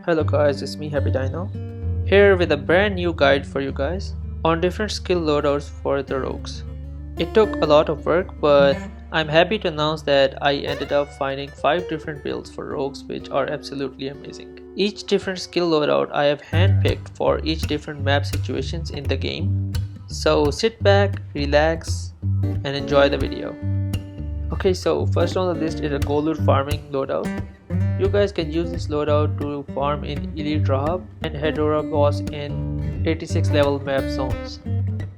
Hello guys, it's me Happy DINO here with a brand new guide for you guys on different skill loadouts for the rogues. It took a lot of work, but I'm happy to announce that I ended up finding 5 different builds for rogues which are absolutely amazing. Each different skill loadout I have handpicked for each different map situations in the game. So sit back, relax and enjoy the video. Okay, so first on the list is a gold farming loadout. You guys can use this loadout to farm in Elite Rahab and Hedora boss in 86 level map zones.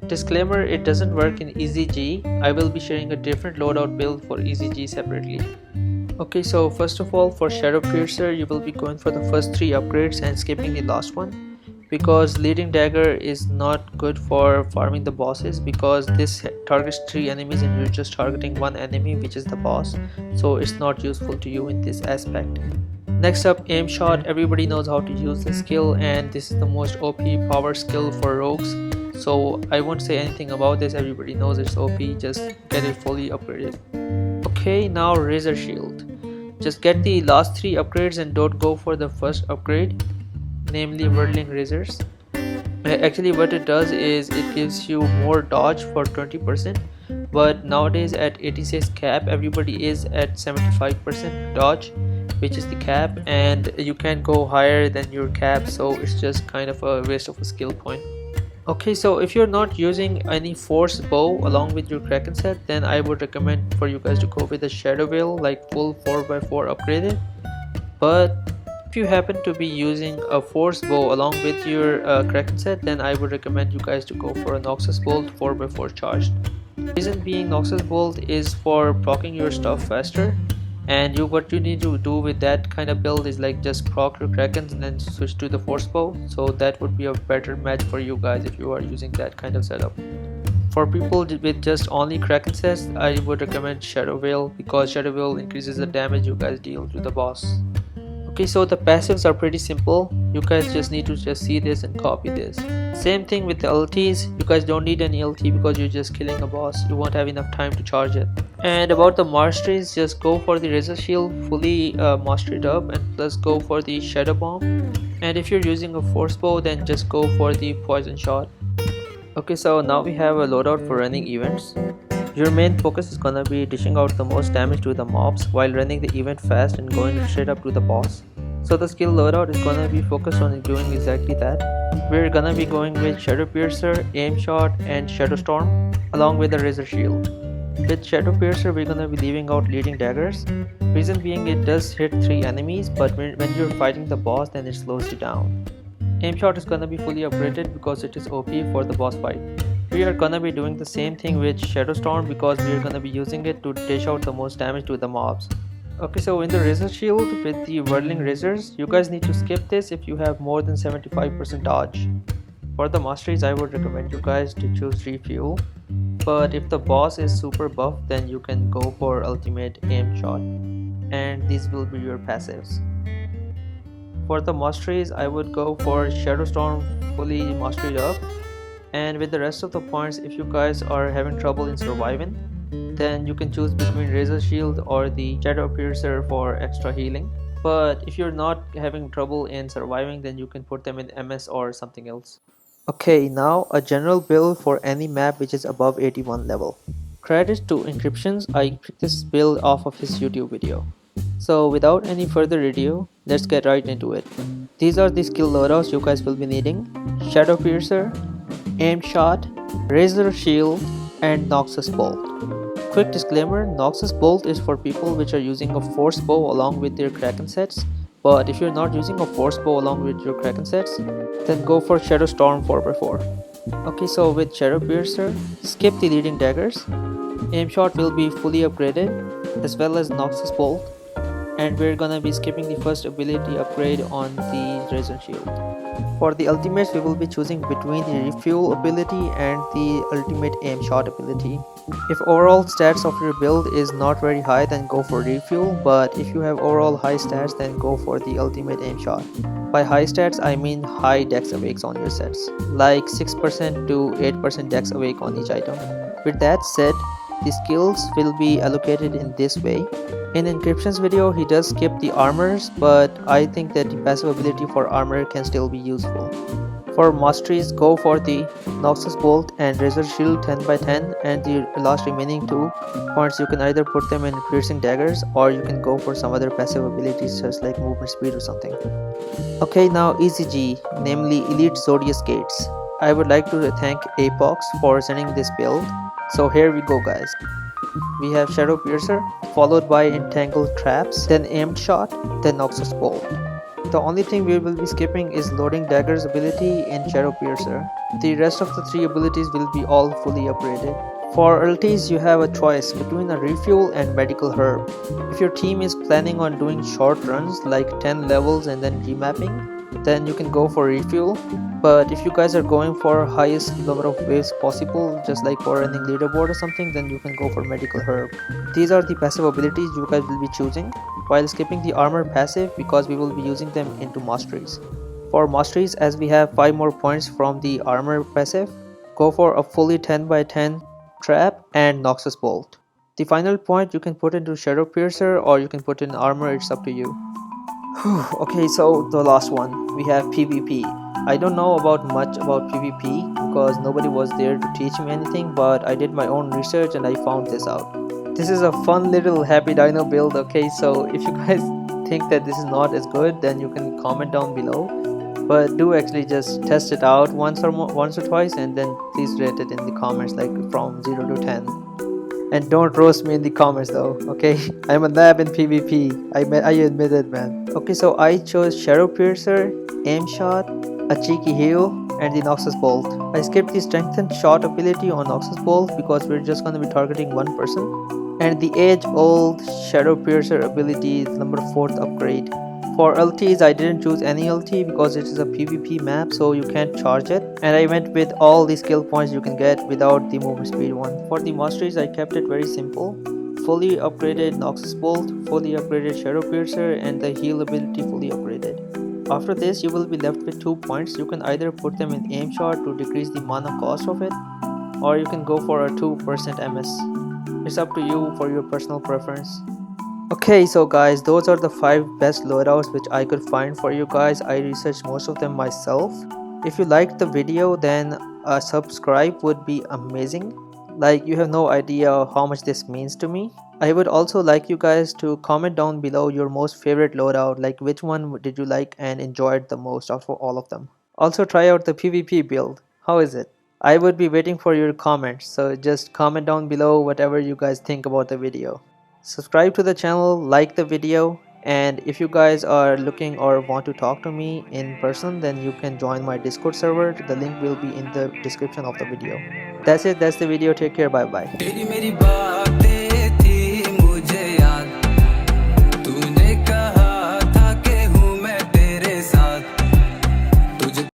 Disclaimer, it doesn't work in EZG. I will be sharing a different loadout build for EZG separately. Okay, so first of all, for Shadow Piercer you will be going for the first 3 upgrades and skipping the last one, because leading dagger is not good for farming the bosses, because this targets 3 enemies and you're just targeting 1 enemy, which is the boss, so it's not useful to you in this aspect. Next up, aim shot. Everybody knows how to use this skill and this is the most OP power skill for rogues, so I won't say anything about this. Everybody knows it's OP, just get it fully upgraded. Okay, now Razor Shield. Just get the last 3 upgrades and don't go for the first upgrade, namely Whirling Razors. Actually what it does is it gives you more dodge for 20%, but nowadays at 86 cap everybody is at 75% dodge, which is the cap, and you can't go higher than your cap, so it's just kind of a waste of a skill point. Okay, so if you're not using any force bow along with your Kraken set, then I would recommend for you guys to go with a Shadow Veil, like full 4x4 upgraded. But if you happen to be using a force bow along with your Kraken set, then I would recommend you guys to go for a Noxus Bolt 4x4 charged. Reason being, Noxus Bolt is for proccing your stuff faster, and what you need to do with that kind of build is like just proc your Krakens and then switch to the force bow, so that would be a better match for you guys if you are using that kind of setup. For people with just only Kraken sets, I would recommend Shadow Veil, because Shadow Veil increases the damage you guys deal to the boss. Okay, so the passives are pretty simple. You guys just need to just see this and copy this. Same thing with the ultis. You guys don't need any ulti because you're just killing a boss. You won't have enough time to charge it. And about the masteries, just go for the Razor Shield fully mastered up, and plus go for the Shadow Bomb. And if you're using a force bow, then just go for the Poison Shot. Okay, so now we have a loadout for running events. Your main focus is gonna be dishing out the most damage to the mobs while running the event fast and going straight up to the boss. So the skill loadout is gonna be focused on doing exactly that. We're gonna be going with Shadow Piercer, Aim Shot and Shadow Storm along with the Razor Shield. With Shadow Piercer we're gonna be leaving out Leading Daggers. Reason being, it does hit 3 enemies, but when you're fighting the boss then it slows you down. Aim Shot is gonna be fully upgraded because it is OP for the boss fight. We are gonna be doing the same thing with Shadow Storm because we are gonna be using it to dish out the most damage to the mobs. Okay, so in the Razor Shield with the Whirling Razors, you guys need to skip this if you have more than 75% dodge. For the masteries, I would recommend you guys to choose Refuel, but if the boss is super buff, then you can go for Ultimate Aim Shot, and these will be your passives. For the masteries, I would go for Shadow Storm fully mastered up, and with the rest of the points, if you guys are having trouble in surviving, then you can choose between Razor Shield or the Shadow Piercer for extra healing. But if you're not having trouble in surviving, then you can put them in MS or something else. Okay, now a general build for any map which is above 81 level. Credit to Encryptions, I picked this build off of his YouTube video. So without any further ado, let's get right into it. These are the skill loadouts you guys will be needing: Shadow Piercer, Aim Shot, Razor Shield and Noxus Bolt. Quick disclaimer, Noxus Bolt is for people which are using a force bow along with their Kraken sets, but if you're not using a force bow along with your Kraken sets, then go for Shadow Storm 4x4. Okay, so with Shadow Piercer, skip the Leading Daggers. Aim Shot will be fully upgraded as well as Noxus Bolt, and we're gonna be skipping the first ability upgrade on the Razor Shield. For the ultimates, we will be choosing between the Refuel ability and the Ultimate Aim Shot ability. If overall stats of your build is not very high, then go for Refuel, but if you have overall high stats, then go for the Ultimate Aim Shot. By high stats, I mean high dex awakes on your sets, like 6% to 8% dex awake on each item. With that said, the skills will be allocated in this way. In Encryption's video, he does skip the armors, but I think that the passive ability for armor can still be useful. For masteries, go for the Noxus Bolt and Razor Shield 10 by 10, and the last remaining 2 points you can either put them in Piercing Daggers or you can go for some other passive abilities such like movement speed or something. Okay, now EZG, namely Elite Zodius Gates. I would like to thank Apox for sending this build. So here we go guys. We have Shadow Piercer, followed by Entangled Traps, then Aimed Shot, then Noxus Bolt. The only thing we will be skipping is Loading Dagger's ability in Shadow Piercer. The rest of the 3 abilities will be all fully upgraded. For ultis, you have a choice between a Refuel and Medical Herb. If your team is planning on doing short runs like 10 levels and then remapping, then you can go for Refuel. But if you guys are going for highest number of waves possible, just like for running leaderboard or something, then you can go for Medical Herb. These are the passive abilities you guys will be choosing, while skipping the armor passive because we will be using them into masteries. For masteries, as we have 5 more points from the armor passive, go for a fully 10 by 10 trap and Noxus Bolt. The final point you can put into Shadow Piercer or you can put in armor, it's up to you. Okay, so the last one, we have PvP. I don't know much about PvP because nobody was there to teach me anything, but I did my own research and I found this out. This is a fun little happy dino build, okay, so if you guys think that this is not as good, then you can comment down below. But do actually just test it out once or twice and then please rate it in the comments like from 0 to 10. And don't roast me in the comments though, okay? I'm a lab in PvP. I admit it, man. Okay, so I chose Shadow Piercer, Aim Shot, a Cheeky Heal, and the Noxus Bolt. I skipped the Strengthened Shot ability on Noxus Bolt because we're just going to be targeting one person. And the age-old Shadow Piercer ability is number 4th upgrade. For ultis, I didn't choose any ulti because it is a PvP map, so you can't charge it. And I went with all the skill points you can get without the movement speed one. For the masteries, I kept it very simple. Fully upgraded Noxus Bolt, fully upgraded Shadow Piercer, and the heal ability fully upgraded. After this, you will be left with 2 points. You can either put them in Aim Shot to decrease the mana cost of it, or you can go for a 2% MS. It's up to you for your personal preference. Okay, so guys, those are the 5 best loadouts which I could find for you guys. I researched most of them myself. If you liked the video, then a subscribe would be amazing. Like, you have no idea how much this means to me. I would also like you guys to comment down below your most favorite loadout, like which one did you like and enjoyed the most out of all of them. Also try out the PvP build. How is it? I would be waiting for your comments, so just comment down below whatever you guys think about the video. Subscribe to the channel, like the video, and if you guys are looking or want to talk to me in person, then you can join my Discord server. The link will be in the description of the video. That's it, that's the video. Take care, bye bye.